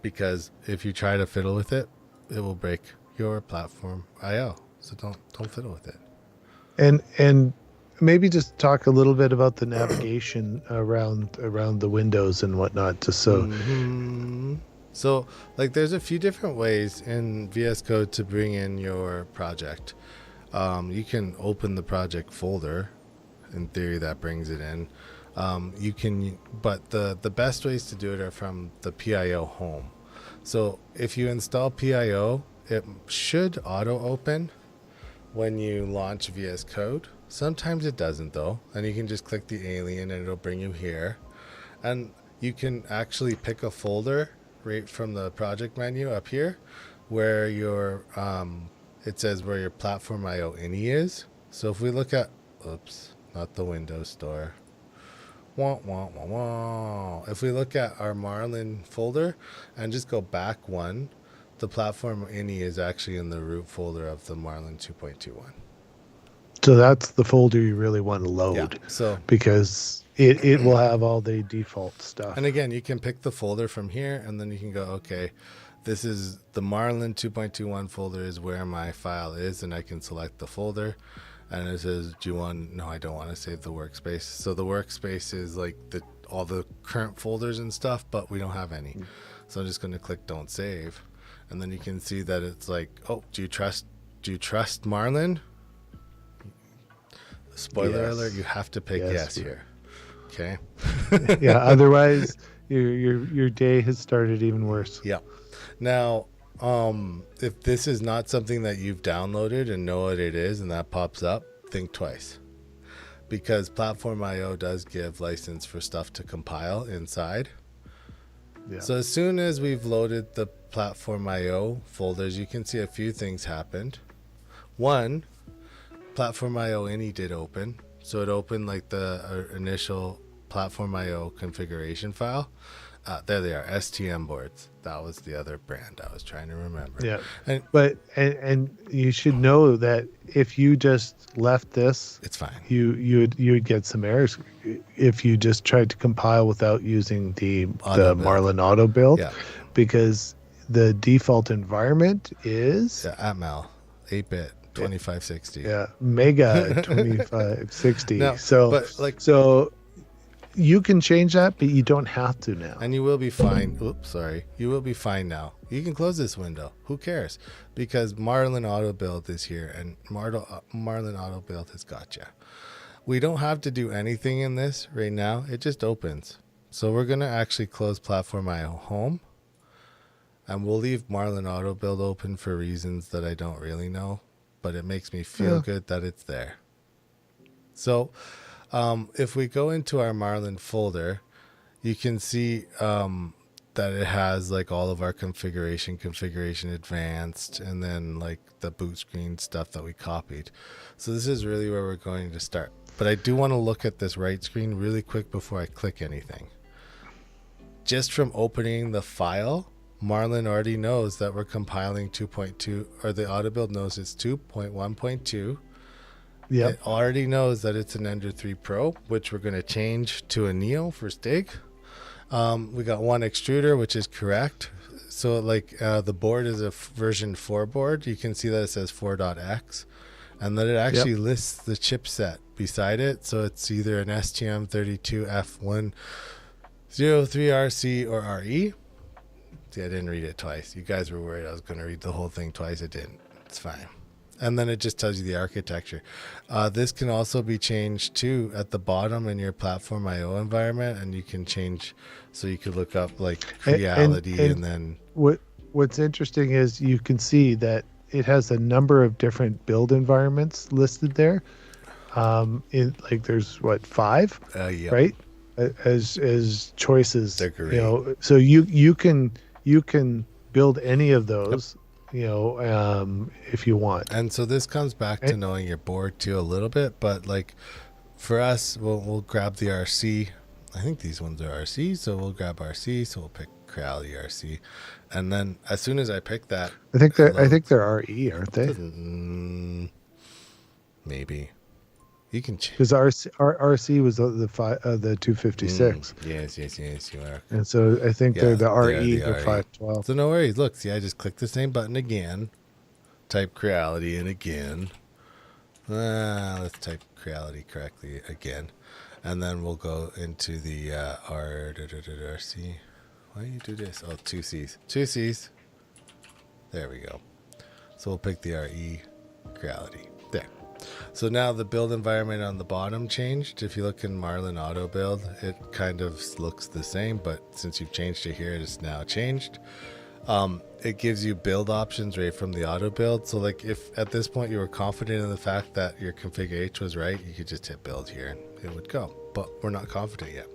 because if you try to fiddle with it, it will break your Platform.io. So don't fiddle with it. And maybe just talk a little bit about the navigation around the windows and whatnot, just so. So, like, there's a few different ways in VS Code to bring in your project. You can open the project folder. In theory, that brings it in. But the best ways to do it are from the PIO home. So if you install PIO, it should auto open when you launch VS Code. Sometimes it doesn't though, and you can just click the alien and it'll bring you here. And you can actually pick a folder right from the project menu up here where your it says where your Platform.io ini is. So if we look at, not the Windows Store, Wah, wah, wah, wah. If we look at our Marlin folder and just go back one, the platform ini is actually in the root folder of the Marlin 2.21. So that's the folder you really want to load. Yeah. So, because it will have all the default stuff. and again, you can pick the folder from here, and then you can go, okay, this is the Marlin 2.21 folder is where my file is, and I can select the folder. And it says, do you want, no, I don't want to save the workspace. So the workspace is like all the current folders and stuff, but we don't have any. So I'm just going to click don't save. And then you can see that it's like, oh, do you trust Marlin? Spoiler alert, you have to pick yes here. Okay. Yeah, otherwise your day has started even worse. Yeah. Now, if this is not something that you've downloaded and know what it is and that pops up, think twice. Because Platform.io does give license for stuff to compile inside. Yeah. So as soon as we've loaded the Platform.io folders, you can see a few things happened. One, Platform.io ini did open. So it opened like the initial Platform.io configuration file. There they are, STM boards. That was the other brand I was trying to remember. Yeah, and you should know that if you just left this, it's fine. You would get some errors if you just tried to compile without using the Marlin Auto build, because the default environment is Atmel 8-bit 2560. Yeah, Mega 2560. No, so you can change that, but you don't have to now. And you will be fine. Oops, sorry. You will be fine now. You can close this window. Who cares? Because Marlin Auto Build is here, and Marlin Auto Build has got you. We don't have to do anything in this right now. It just opens. So we're going to actually close Platform.io Home, and we'll leave Marlin Auto Build open for reasons that I don't really know, but it makes me feel good that it's there. So if we go into our Marlin folder, you can see that it has like all of our configuration advanced, and then like the boot screen stuff that we copied. So this is really where we're going to start. But I do want to look at this right screen really quick before I click anything. Just from opening the file, Marlin already knows that we're compiling 2.2, or the auto build knows it's 2.1.2. Yeah, it already knows that it's an Ender 3 Pro, which we're going to change to a Neo for Stig. We got one extruder, which is correct. So like the board is a version 4 board. You can see that it says 4.x, and that it actually lists the chipset beside it. So it's either an STM32F103RC or RE. See, I didn't read it twice. You guys were worried I was going to read the whole thing twice. I didn't. It's fine. And then it just tells you the architecture. This can also be changed too at the bottom in your Platform.io environment, and you can change. So you could look up like Creality, and then what's interesting is you can see that it has a number of different build environments listed there. There's 5, right? As choices. They're great. So you can build any of those. If you want. And so this comes back to knowing your board too a little bit, but like for us, we'll grab the RC. I think these ones are RC, so we'll grab RC. So we'll pick Creality RC, and then as soon as I pick that, I think they're RE, aren't they? Maybe you can change, because RC was the 256. Yes, you are. And so I think they're the RE, the 512. So no worries. Look, see, I just click the same button again, type Creality in again. Let's type Creality correctly again, and then we'll go into the RC. Why do you do this? Oh, 2 C's. There we go. So we'll pick the RE Creality. There. So now the build environment on the bottom changed. If you look in Marlin Auto Build, it kind of looks the same, but since you've changed it here, it's now changed. It gives you build options right from the auto build. So like if at this point you were confident in the fact that your config H was right, you could just hit build here and it would go. But we're not confident yet.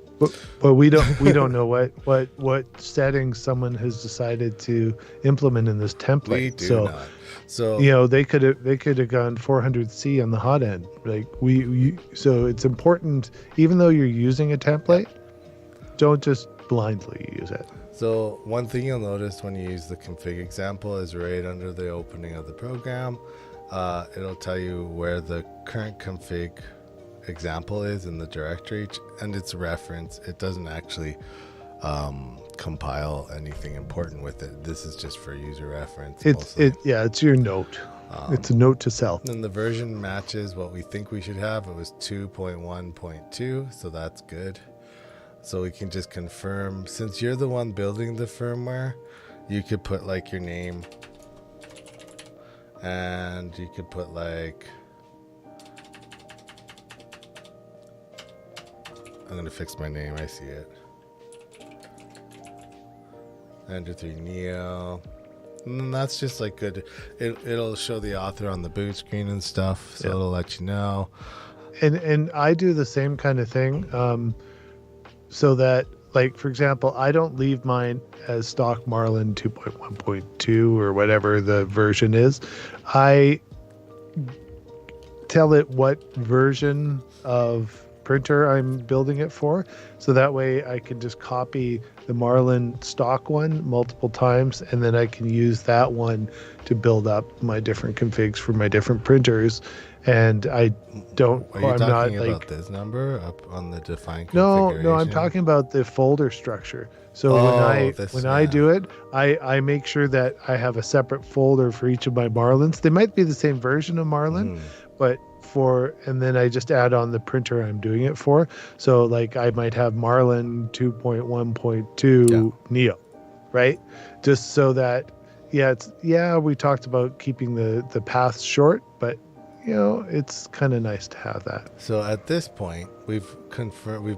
But we don't know what settings someone has decided to implement in this template. We do not. So they could have gone 400C on the hot end. Like so it's important, even though you're using a template, don't just blindly use it. So one thing you'll notice when you use the config example is right under the opening of the program, it'll tell you where the current config example is in the directory, and it's reference. It doesn't actually compile anything important with it. This is just for user reference. It's your note. It's a note to self. And the version matches what we think we should have. It was 2.1.2, so that's good. So we can just confirm, since you're the one building the firmware, you could put like your name, and you could put like, I'm gonna fix my name, I see it. Enter 3 Neo. And that's just like good. It'll show the author on the boot screen and stuff, so it'll let you know. And I do the same kind of thing. So that, like, for example, I don't leave mine as stock Marlin 2.1.2 or whatever the version is. I tell it what version of printer I'm building it for. So that way I can just copy the Marlin stock one multiple times, and then I can use that one to build up my different configs for my different printers. And I don't. Are you talking about this number up on the define configuration? No, I'm talking about the folder structure. So when I do it, I make sure that I have a separate folder for each of my Marlins. They might be the same version of Marlin, but and then I just add on the printer I'm doing it for. So like I might have Marlin 2.1.2 Neo, right? Just so that we talked about keeping the path short, but it's kind of nice to have that. So at this point, we've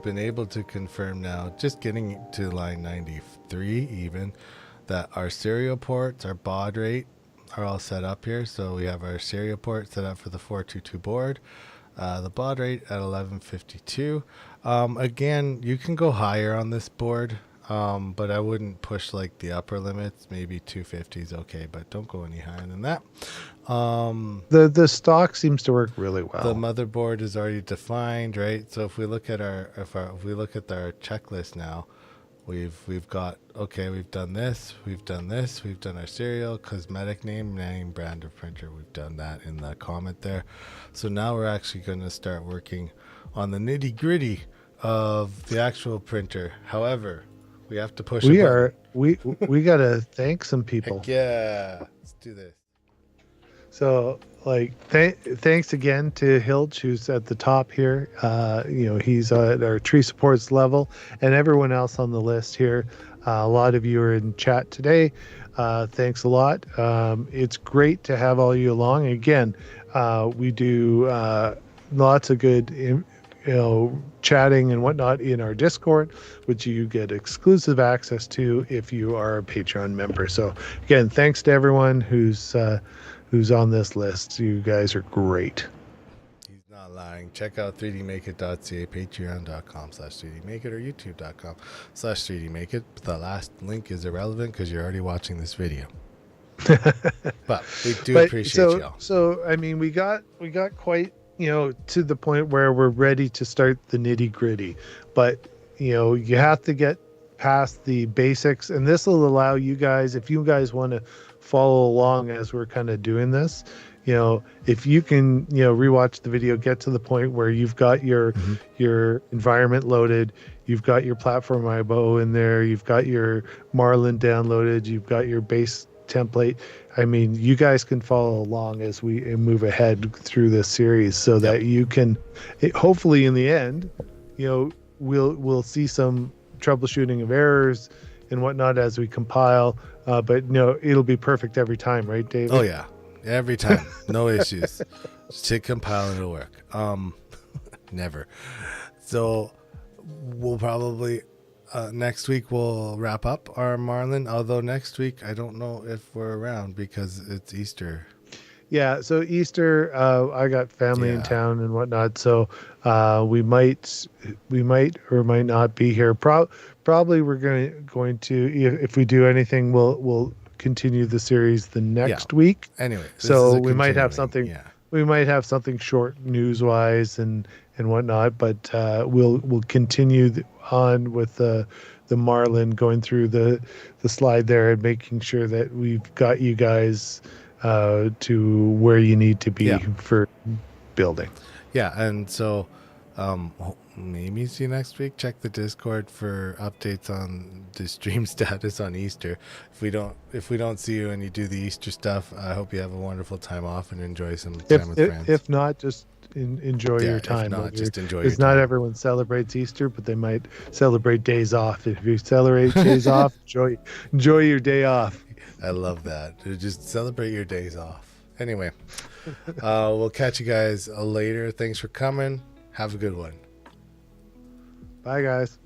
been able to confirm now, just getting to line 93 even, that our serial ports, our baud rate are all set up here. So we have our serial port set up for the 422 board, the baud rate at 1152. Again, you can go higher on this board, but I wouldn't push like the upper limits. Maybe 250 is okay, but don't go any higher than that. The stock seems to work really well. The motherboard is already defined, right? So if we look at our checklist now, we've got, okay, we've done this, we've done our serial, cosmetic name, brand of printer, we've done that in the comment there. So now we're actually going to start working on the nitty gritty of the actual printer. However, we have to push. We got to thank some people. Heck yeah, let's do this. So, like, thanks again to Hilch, who's at the top here. He's at our tree supports level, and everyone else on the list here. A lot of you are in chat today. Thanks a lot. It's great to have all you along. Again, we do lots of good, chatting and whatnot in our Discord, which you get exclusive access to if you are a Patreon member. So, again, thanks to everyone who's on this list. You guys are great. He's not lying. Check out 3dmakeit.ca, patreon.com/3dmakeit, or youtube.com/3dmakeit. The last link is irrelevant because you're already watching this video. But we do appreciate y'all. So I mean, we got quite to the point where we're ready to start the nitty gritty, but you have to get past the basics, and this will allow you guys, if you guys want to follow along as we're kind of doing this, if you can rewatch the video, get to the point where you've got your environment loaded, you've got your platform IBO in there, you've got your Marlin downloaded, you've got your base template. I mean, you guys can follow along as we move ahead through this series, so that you can hopefully in the end we'll see some troubleshooting of errors and whatnot as we compile, but it'll be perfect every time, right, David? Oh yeah, every time. No issues. Just hit compile and it'll work. Never. So we'll probably next week we'll wrap up our Marlin, although next week I don't know if we're around because it's Easter. Yeah, so Easter, I got family in Yeah. town and whatnot, so we might or might not be here. Probably we're going to if we do anything, we'll continue the series the Yeah. next week. Anyway, this is So a continuing. Yeah. we might have something short news wise and whatnot, but we'll continue on with the Marlin, going through the slide there and making sure that we've got you guys to where you need to be Yeah. for building. Yeah. And so maybe see you next week. Check the Discord for updates on the stream status on Easter. If we don't see you and you do the Easter stuff, I hope you have a wonderful time off and enjoy some time with friends. If not, just enjoy Yeah, your if time. not, just enjoy your Because not time. everyone celebrates Easter, but they might celebrate days off. If you celebrate days off, enjoy your day off. I love that. Just celebrate your days off. Anyway, we'll catch you guys later. Thanks for coming. Have a good one. Bye, guys.